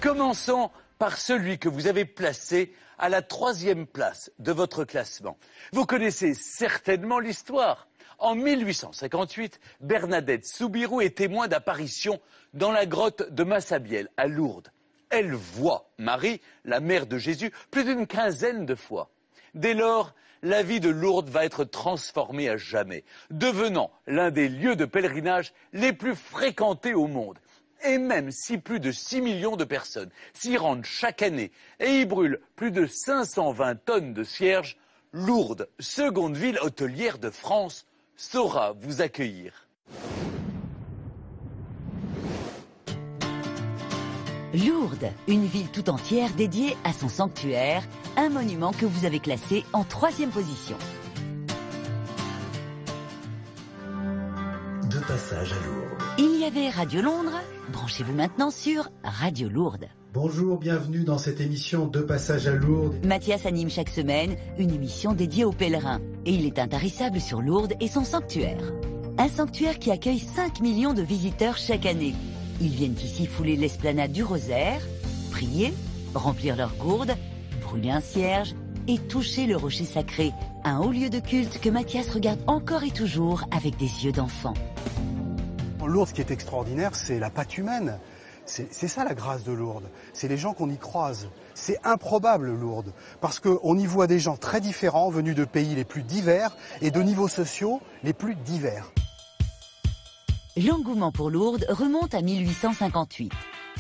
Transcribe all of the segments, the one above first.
Commençons par celui que vous avez placé à la 3e place de votre classement. Vous connaissez certainement l'histoire. En 1858, Bernadette Soubirous est témoin d'apparition dans la grotte de Massabielle à Lourdes. Elle voit Marie, la mère de Jésus, plus d'une quinzaine de fois. Dès lors, la vie de Lourdes va être transformée à jamais, devenant l'un des lieux de pèlerinage les plus fréquentés au monde. Et même si plus de 6 millions de personnes s'y rendent chaque année et y brûlent plus de 520 tonnes de cierges, Lourdes, seconde ville hôtelière de France, saura vous accueillir. Lourdes, une ville tout entière dédiée à son sanctuaire, un monument que vous avez classé en 3e position. De passage à Lourdes. Il y avait Radio Londres, branchez-vous maintenant sur Radio Lourdes. Bonjour, bienvenue dans cette émission De passage à Lourdes. Mathias anime chaque semaine une émission dédiée aux pèlerins. Et il est intarissable sur Lourdes et son sanctuaire. Un sanctuaire qui accueille 5 millions de visiteurs chaque année. Ils viennent ici fouler l'esplanade du Rosaire, prier, remplir leurs gourdes, brûler un cierge et toucher le rocher sacré, un haut lieu de culte que Mathias regarde encore et toujours avec des yeux d'enfant. Lourdes, ce qui est extraordinaire, c'est la patte humaine. C'est ça la grâce de Lourdes. C'est les gens qu'on y croise. C'est improbable Lourdes, parce qu'on y voit des gens très différents, venus de pays les plus divers et de niveaux sociaux les plus divers. L'engouement pour Lourdes remonte à 1858.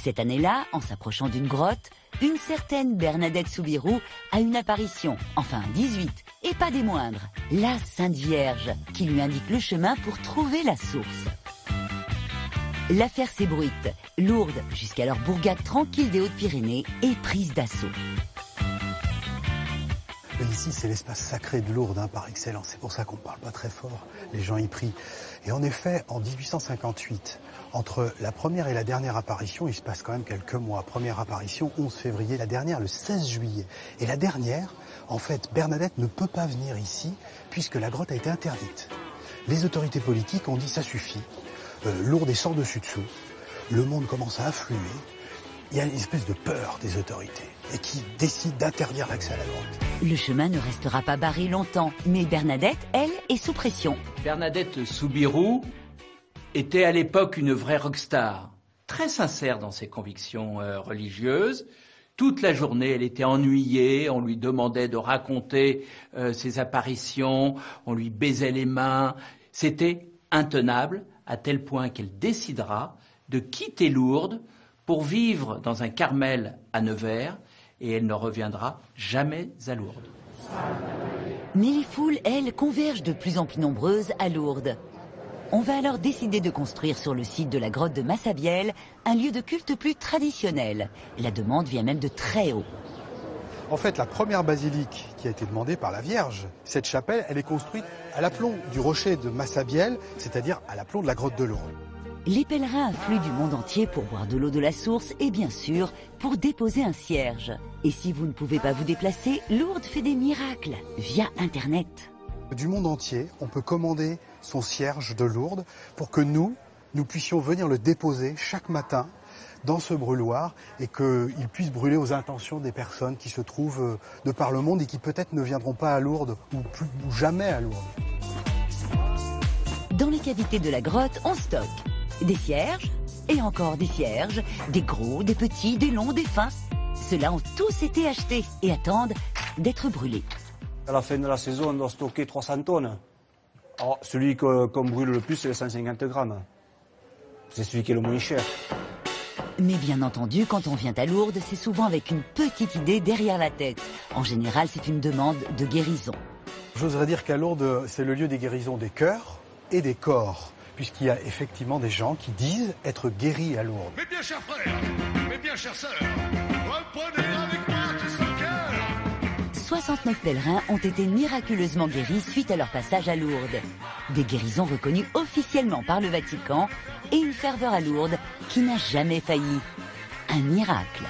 Cette année-là, en s'approchant d'une grotte, une certaine Bernadette Soubirous a une apparition, enfin 18, et pas des moindres, la Sainte Vierge, qui lui indique le chemin pour trouver la source. L'affaire s'ébruite. Lourdes, jusqu'alors bourgade tranquille des Hautes-Pyrénées, est prise d'assaut. Ici, c'est l'espace sacré de Lourdes, par excellence. C'est pour ça qu'on ne parle pas très fort. Les gens y prient. Et en effet, en 1858, entre la première et la dernière apparition, il se passe quand même quelques mois. Première apparition, 11 février. La dernière, le 16 juillet. Et la dernière, en fait, Bernadette ne peut pas venir ici, puisque la grotte a été interdite. Les autorités politiques ont dit ça suffit. Lourdes est sans dessus-dessous. Le monde commence à affluer. Il y a une espèce de peur des autorités et qui décident d'interdire l'accès à la grotte. Le chemin ne restera pas barré longtemps, mais Bernadette, elle, est sous pression. Bernadette Soubirous était à l'époque une vraie rockstar, très sincère dans ses convictions religieuses. Toute la journée, elle était ennuyée, on lui demandait de raconter ses apparitions, on lui baisait les mains. C'était intenable, à tel point qu'elle décidera de quitter Lourdes pour vivre dans un Carmel à Nevers, et elle ne reviendra jamais à Lourdes. Mais les foules, elles, convergent de plus en plus nombreuses à Lourdes. On va alors décider de construire sur le site de la grotte de Massabielle un lieu de culte plus traditionnel. La demande vient même de très haut. En fait, la première basilique qui a été demandée par la Vierge, cette chapelle, elle est construite à l'aplomb du rocher de Massabielle, c'est-à-dire à l'aplomb de la grotte de Lourdes. Les pèlerins affluent du monde entier pour boire de l'eau de la source et bien sûr pour déposer un cierge. Et si vous ne pouvez pas vous déplacer, Lourdes fait des miracles via Internet. Du monde entier, on peut commander son cierge de Lourdes pour que nous puissions venir le déposer chaque matin dans ce brûloir et qu'il puisse brûler aux intentions des personnes qui se trouvent de par le monde et qui peut-être ne viendront pas à Lourdes ou jamais à Lourdes. Dans les cavités de la grotte, on stocke des cierges et encore des cierges, des gros, des petits, des longs, des fins. Ceux-là ont tous été achetés et attendent d'être brûlés. À la fin de la saison, on doit stocker 300 tonnes. Alors, celui qu'on brûle le plus, c'est les 150 grammes. C'est celui qui est le moins cher. Mais bien entendu, quand on vient à Lourdes, c'est souvent avec une petite idée derrière la tête. En général, c'est une demande de guérison. J'oserais dire qu'à Lourdes, c'est le lieu des guérisons des cœurs et des corps, puisqu'il y a effectivement des gens qui disent être guéris à Lourdes. Mes bien chers frères, mes bien chères sœurs, reprenez avec moi tout ce cœur. 69 pèlerins ont été miraculeusement guéris suite à leur passage à Lourdes. Des guérisons reconnues officiellement par le Vatican et une ferveur à Lourdes qui n'a jamais failli. Un miracle.